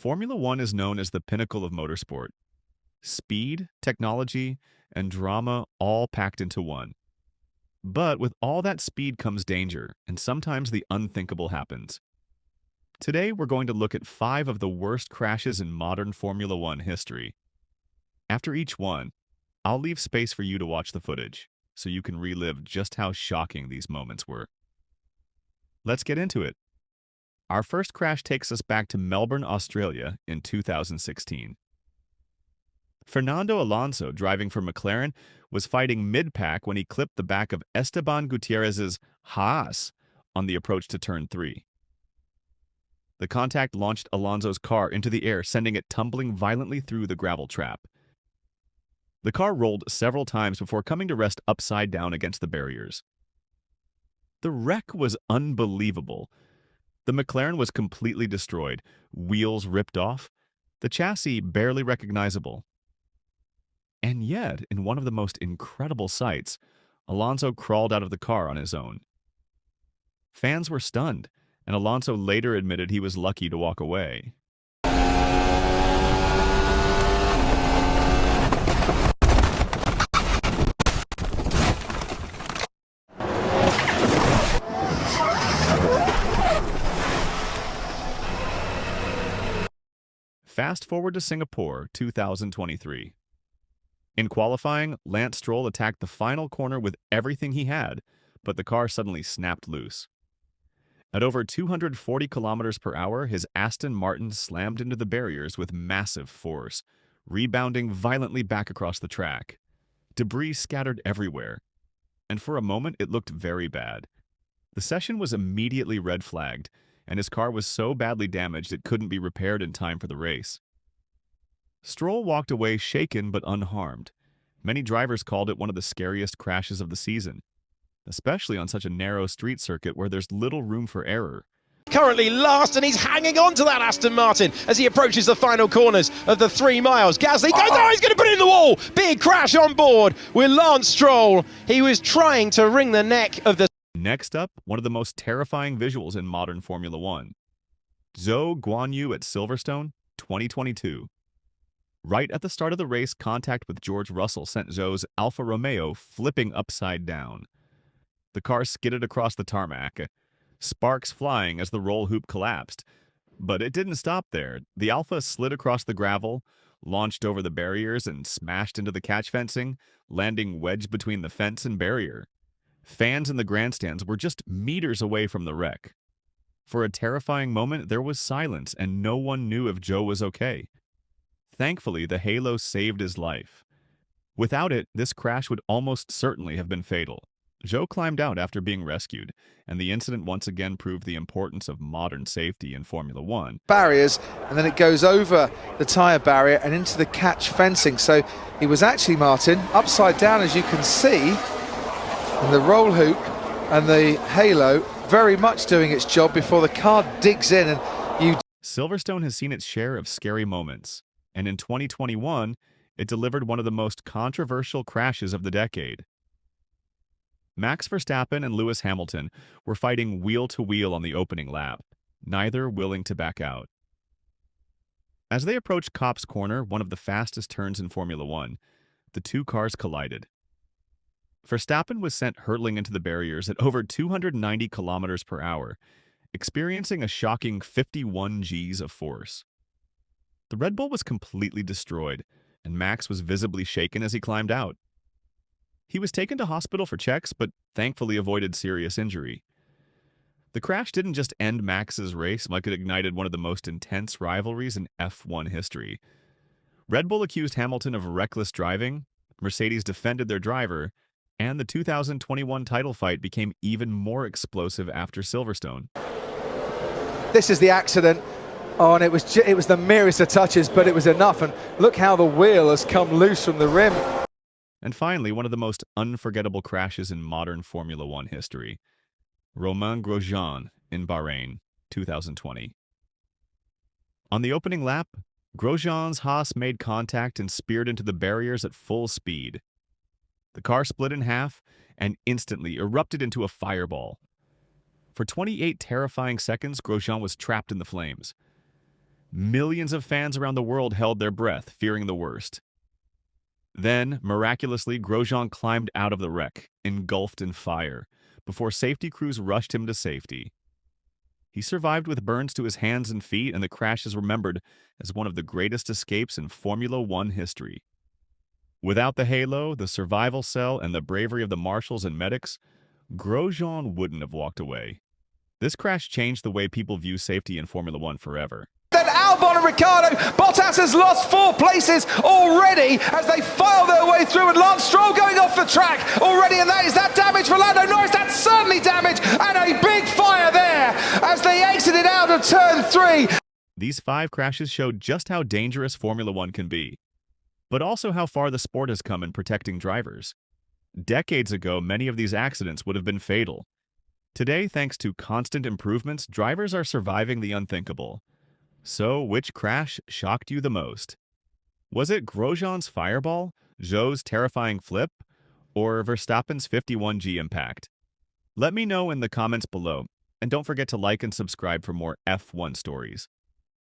Formula One is known as the pinnacle of motorsport. Speed, technology, and drama all packed into one. But with all that speed comes danger, and sometimes the unthinkable happens. Today, we're going to look at 5 of the worst crashes in modern Formula One history. After each one, I'll leave space for you to watch the footage, so you can relive just how shocking these moments were. Let's get into it. Our first crash takes us back to Melbourne, Australia in 2016. Fernando Alonso, driving for McLaren, was fighting mid-pack when he clipped the back of Esteban Gutierrez's Haas on the approach to turn 3. The contact launched Alonso's car into the air, sending it tumbling violently through the gravel trap. The car rolled several times before coming to rest upside down against the barriers. The wreck was unbelievable. The McLaren was completely destroyed, wheels ripped off, the chassis barely recognizable. And yet, in one of the most incredible sights, Alonso crawled out of the car on his own. Fans were stunned, and Alonso later admitted he was lucky to walk away. Fast forward to Singapore, 2023. In qualifying, Lance Stroll attacked the final corner with everything he had, but the car suddenly snapped loose. At over 240 kilometers per hour, his Aston Martin slammed into the barriers with massive force, rebounding violently back across the track. Debris scattered everywhere, and for a moment it looked very bad. The session was immediately red flagged, and his car was so badly damaged it couldn't be repaired in time for the race. Stroll walked away shaken but unharmed. Many drivers called it one of the scariest crashes of the season, especially on such a narrow street circuit where there's little room for error. Currently last, and he's hanging on to that Aston Martin as he approaches the final corners of the 3 miles. Gasly goes, he's going to put it in the wall! Big crash on board with Lance Stroll. He was trying to wring the neck of the... Next up, one of the most terrifying visuals in modern Formula One. Zhou Guanyu at Silverstone, 2022. Right at the start of the race, contact with George Russell sent Zhou's Alfa Romeo flipping upside down. The car skidded across the tarmac, sparks flying as the roll hoop collapsed. But it didn't stop there. The Alfa slid across the gravel, launched over the barriers, and smashed into the catch fencing, landing wedged between the fence and barrier. Fans in the grandstands were just meters away from the wreck. For a terrifying moment, there was silence, and no one knew if Zhou was okay. Thankfully, the halo saved his life. Without it, this crash would almost certainly have been fatal. Zhou climbed out after being rescued, and the incident once again proved the importance of modern safety in Formula One. Barriers, and then it goes over the tyre barrier and into the catch fencing. So he was actually, Martin, upside down, as you can see, and the roll hoop and the halo very much doing its job before the car digs in. And Silverstone has seen its share of scary moments, and in 2021, it delivered one of the most controversial crashes of the decade. Max Verstappen and Lewis Hamilton were fighting wheel-to-wheel on the opening lap, neither willing to back out. As they approached Copse Corner, one of the fastest turns in Formula One, the two cars collided. Verstappen was sent hurtling into the barriers at over 290 kilometers per hour, experiencing a shocking 51 Gs of force. The Red Bull was completely destroyed, and Max was visibly shaken as he climbed out. He was taken to hospital for checks, but thankfully avoided serious injury. The crash didn't just end Max's race, like it ignited one of the most intense rivalries in F1 history. Red Bull accused Hamilton of reckless driving, Mercedes defended their driver, and the 2021 title fight became even more explosive after Silverstone. this is the accident. Oh, and it was the merest of touches, but it was enough. And look how the wheel has come loose from the rim. And finally, one of the most unforgettable crashes in modern Formula One history. Romain Grosjean in Bahrain, 2020. On the opening lap, Grosjean's Haas made contact and speared into the barriers at full speed. The car split in half and instantly erupted into a fireball. For 28 terrifying seconds, Grosjean was trapped in the flames. Millions of fans around the world held their breath, fearing the worst. Then, miraculously, Grosjean climbed out of the wreck, engulfed in fire, before safety crews rushed him to safety. He survived with burns to his hands and feet, and the crash is remembered as one of the greatest escapes in Formula One history. Without the halo, the survival cell, and the bravery of the marshals and medics, Grosjean wouldn't have walked away. This crash changed the way people view safety in Formula One forever. Then Albon and Ricciardo, Bottas has lost 4 places already as they file their way through, and Lance Stroll going off the track already, and is that damage for Lando Norris? That's certainly damage, and a big fire there as they exited out of turn 3. These 5 crashes showed just how dangerous Formula One can be, but also how far the sport has come in protecting drivers. Decades ago, many of these accidents would have been fatal. Today, thanks to constant improvements, drivers are surviving the unthinkable. So, which crash shocked you the most? Was it Grosjean's fireball, Zhou's terrifying flip, or Verstappen's 51G impact? Let me know in the comments below, and don't forget to like and subscribe for more F1 stories.